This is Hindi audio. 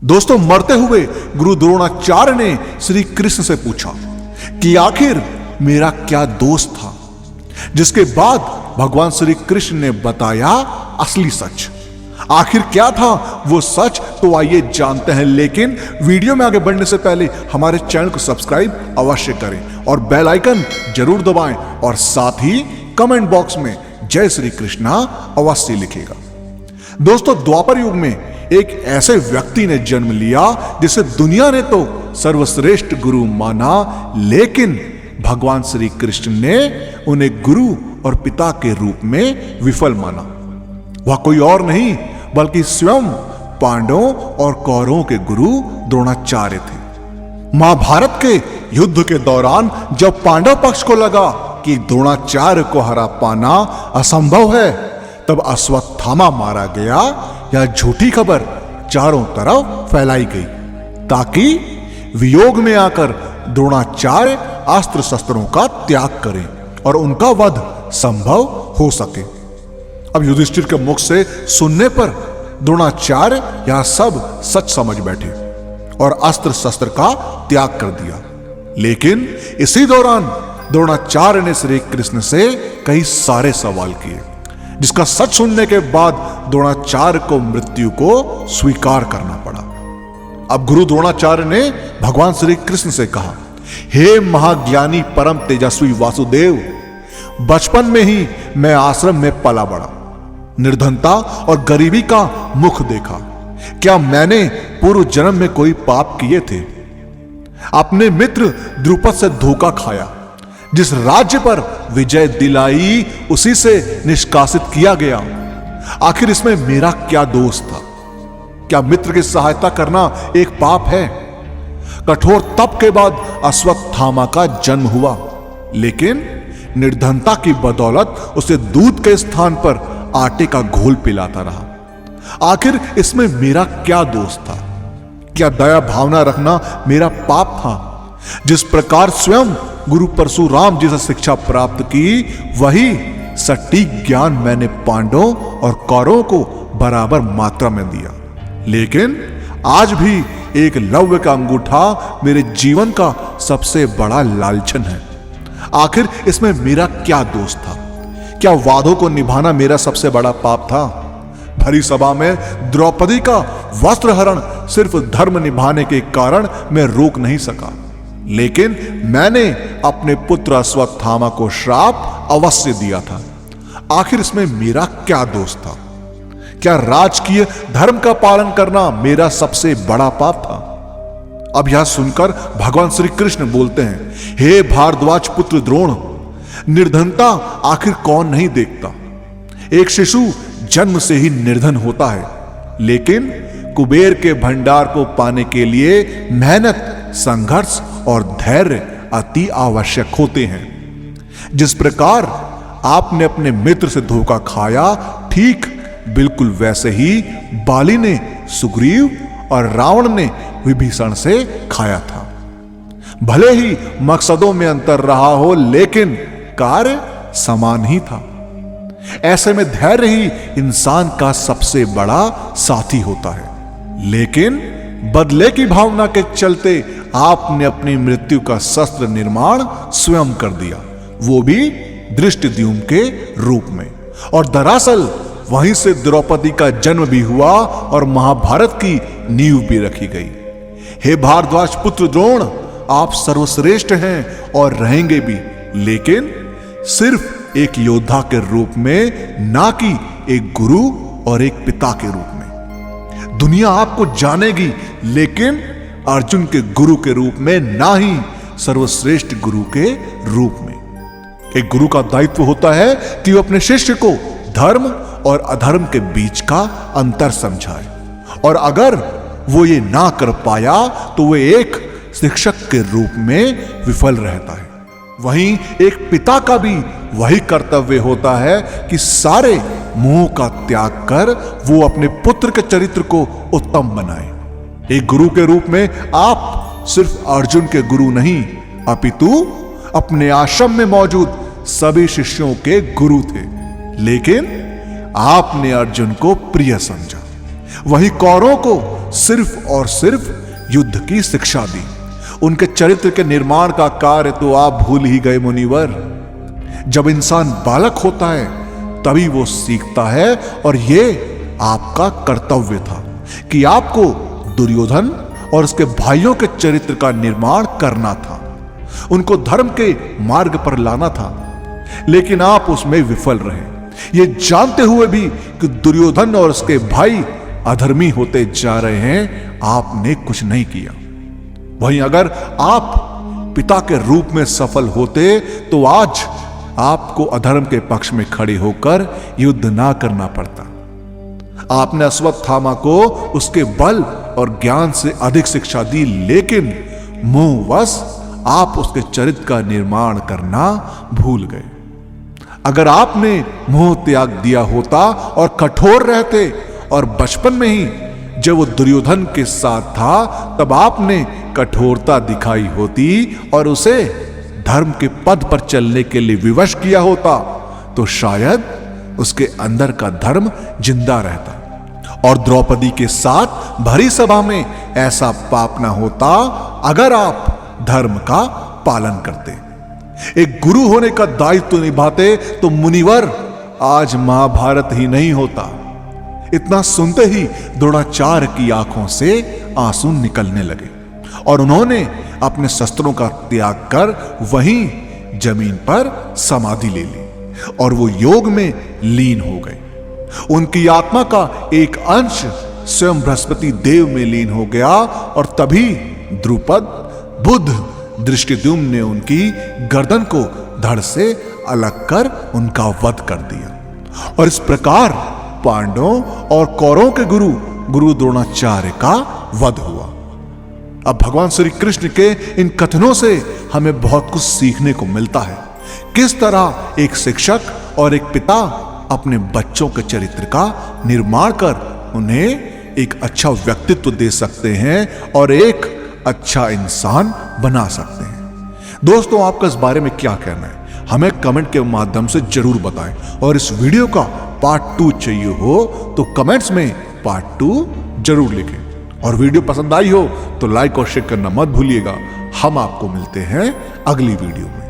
दोस्तों, मरते हुए गुरु द्रोणाचार्य ने श्री कृष्ण से पूछा कि आखिर मेरा क्या दोष था, जिसके बाद भगवान श्री कृष्ण ने बताया असली सच। आखिर क्या था वो सच, तो आइए जानते हैं। लेकिन वीडियो में आगे बढ़ने से पहले हमारे चैनल को सब्सक्राइब अवश्य करें और बेल आइकन जरूर दबाएं और साथ ही कमेंट बॉक्स में जय श्री कृष्णा अवश्य लिखेगा। दोस्तों, द्वापर युग में एक ऐसे व्यक्ति ने जन्म लिया जिसे दुनिया ने तो सर्वश्रेष्ठ गुरु माना, लेकिन भगवान श्री कृष्ण ने उन्हें गुरु और पिता के रूप में विफल माना। वह कोई और नहीं बल्कि स्वयं पांडवों और कौरवों के गुरु द्रोणाचार्य थे। महाभारत के युद्ध के दौरान जब पांडव पक्ष को लगा कि द्रोणाचार्य को हरा पाना असंभव है, तब अश्वत्थामा मारा गया या झूठी खबर चारों तरफ फैलाई गई, ताकि वियोग में आकर द्रोणाचार्य अस्त्र शस्त्रों का त्याग करें और उनका वध संभव हो सके। अब युधिष्ठिर के मुख से सुनने पर द्रोणाचार्य यह सब सच समझ बैठे और अस्त्र शस्त्र का त्याग कर दिया। लेकिन इसी दौरान द्रोणाचार्य ने श्री कृष्ण से कई सारे सवाल किए, जिसका सच सुनने के बाद द्रोणाचार्य को मृत्यु को स्वीकार करना पड़ा। अब गुरु द्रोणाचार्य ने भगवान श्री कृष्ण से कहा, हे महाज्ञानी परम तेजस्वी वासुदेव, बचपन में ही मैं आश्रम में पला बड़ा, निर्धनता और गरीबी का मुख देखा। क्या मैंने पूर्व जन्म में कोई पाप किए थे? अपने मित्र द्रुपद से धोखा खाया, जिस राज्य पर विजय दिलाई उसी से निष्कासित किया गया। आखिर इसमें मेरा क्या दोष था? क्या मित्र की सहायता करना एक पाप है? कठोर तप के बाद अश्वत्थामा का जन्म हुआ, लेकिन निर्धनता की बदौलत उसे दूध के स्थान पर आटे का घोल पिलाता रहा। आखिर इसमें मेरा क्या दोष था? क्या दया भावना रखना मेरा पाप था? जिस प्रकार स्वयं गुरु परशुराम जी से शिक्षा प्राप्त की, वही सटीक ज्ञान मैंने पांडवों और कौरवों को बराबर मात्रा में दिया। लेकिन आज भी एक लौह का अंगूठा मेरे जीवन का सबसे बड़ा लालचन है। आखिर इसमें मेरा क्या दोष था? क्या वादों को निभाना मेरा सबसे बड़ा पाप था? भरी सभा में द्रौपदी का वस्त्र हरण सिर्फ धर्म निभाने के कारण मैं रोक नहीं सका, लेकिन मैंने अपने पुत्र अश्वत्थामा को श्राप अवश्य दिया था। आखिर इसमें मेरा क्या दोष था? क्या राजकीय धर्म का पालन करना मेरा सबसे बड़ा पाप था? अब यह सुनकर भगवान श्री कृष्ण बोलते हैं, हे भारद्वाज पुत्र द्रोण, निर्धनता आखिर कौन नहीं देखता? एक शिशु जन्म से ही निर्धन होता है, लेकिन कुबेर के भंडार को पाने के लिए मेहनत, संघर्ष और धैर्य अति आवश्यक होते हैं। जिस प्रकार आपने अपने मित्र से धोखा खाया, ठीक बिल्कुल वैसे ही बाली ने सुग्रीव और रावण ने विभीषण से खाया था। भले ही मकसदों में अंतर रहा हो, लेकिन कार्य समान ही था। ऐसे में धैर्य ही इंसान का सबसे बड़ा साथी होता है। लेकिन बदले की भावना के चलते आपने अपनी मृत्यु का शस्त्र निर्माण स्वयं कर दिया, वो भी धृष्टद्युम्न के रूप में। और दरअसल वहीं से द्रौपदी का जन्म भी हुआ और महाभारत की नींव भी रखी गई। हे भारद्वाज पुत्र द्रोण, आप सर्वश्रेष्ठ हैं और रहेंगे भी, लेकिन सिर्फ एक योद्धा के रूप में, ना कि एक गुरु और एक पिता के रूप में। दुनिया आपको जानेगी, लेकिन अर्जुन के गुरु के रूप में, ना ही सर्वश्रेष्ठ गुरु के रूप में। एक गुरु का दायित्व होता है कि वो अपने शिष्य को धर्म और अधर्म के बीच का अंतर समझाए, और अगर वो ये ना कर पाया तो वो एक शिक्षक के रूप में विफल रहता है। वहीं एक पिता का भी वही कर्तव्य होता है कि सारे मोह का त्याग कर वो अपने पुत्र के चरित्र को उत्तम बनाए। एक गुरु के रूप में आप सिर्फ अर्जुन के गुरु नहीं, अपितु अपने आश्रम में मौजूद सभी शिष्यों के गुरु थे। लेकिन आपने अर्जुन को प्रिय समझा, वही कौरवों को सिर्फ और सिर्फ युद्ध की शिक्षा दी। उनके चरित्र के निर्माण का कार्य तो आप भूल ही गए मुनिवर। जब इंसान बालक होता है तभी वो सीखता है, और ये आपका कर्तव्य था कि आपको दुर्योधन और उसके भाइयों के चरित्र का निर्माण करना था, उनको धर्म के मार्ग पर लाना था। लेकिन आप उसमें विफल रहे, ये जानते हुए भी कि दुर्योधन और उसके भाई अधर्मी होते जा रहे हैं, आपने कुछ नहीं किया। वहीं अगर आप पिता के रूप में सफल होते तो आज आपको अधर्म के पक्ष में खड़े होकर युद्ध ना करना पड़ता। आपने अश्वत्थामा को उसके बल और ज्ञान से अधिक शिक्षा दी, लेकिन मोहवश आप उसके चरित्र का निर्माण करना भूल गए। अगर आपने मोह त्याग दिया होता और कठोर रहते, और बचपन में ही जब वो दुर्योधन के साथ था तब आपने कठोरता दिखाई होती और उसे धर्म के पद पर चलने के लिए विवश किया होता, तो शायद उसके अंदर का धर्म जिंदा रहता और द्रौपदी के साथ भरी सभा में ऐसा पाप ना होता अगर आप धर्म का पालन करते, एक गुरु होने का दायित्व निभाते, तो मुनिवर आज महाभारत ही नहीं होता। इतना सुनते ही द्रोणाचार्य की आंखों से आंसू निकलने लगे और उन्होंने अपने शस्त्रों का त्याग कर वहीं जमीन पर समाधि ले ली और वो योग में लीन हो गए। उनकी आत्मा का एक अंश स्वयं बृहस्पति देव में लीन हो गया और तभी द्रुपद, बुद्ध, धृष्टद्युम्न ने उनकी गर्दन को धड़ से अलग कर उनका वध कर दिया। और इस प्रकार पांडवों और कौरवों के गुरु द्रोणाचार्य का वध हुआ। अब भगवान श्री कृष्ण के इन कथनों से हमें बहुत कुछ सीखने को मिलता है। किस तरह एक शिक्षक और एक पिता अपने बच्चों के चरित्र का निर्माण कर उन्हें एक अच्छा व्यक्तित्व दे सकते हैं और एक अच्छा इंसान बना सकते हैं। दोस्तों, आपका इस बारे में क्या कहना है हमें कमेंट के माध्यम से जरूर बताएं, और इस वीडियो का पार्ट 2 चाहिए हो तो कमेंट्स में पार्ट 2 जरूर लिखें। और वीडियो पसंद आई हो तो लाइक और शेयर करना मत भूलिएगा। हम आपको मिलते हैं अगली वीडियो में।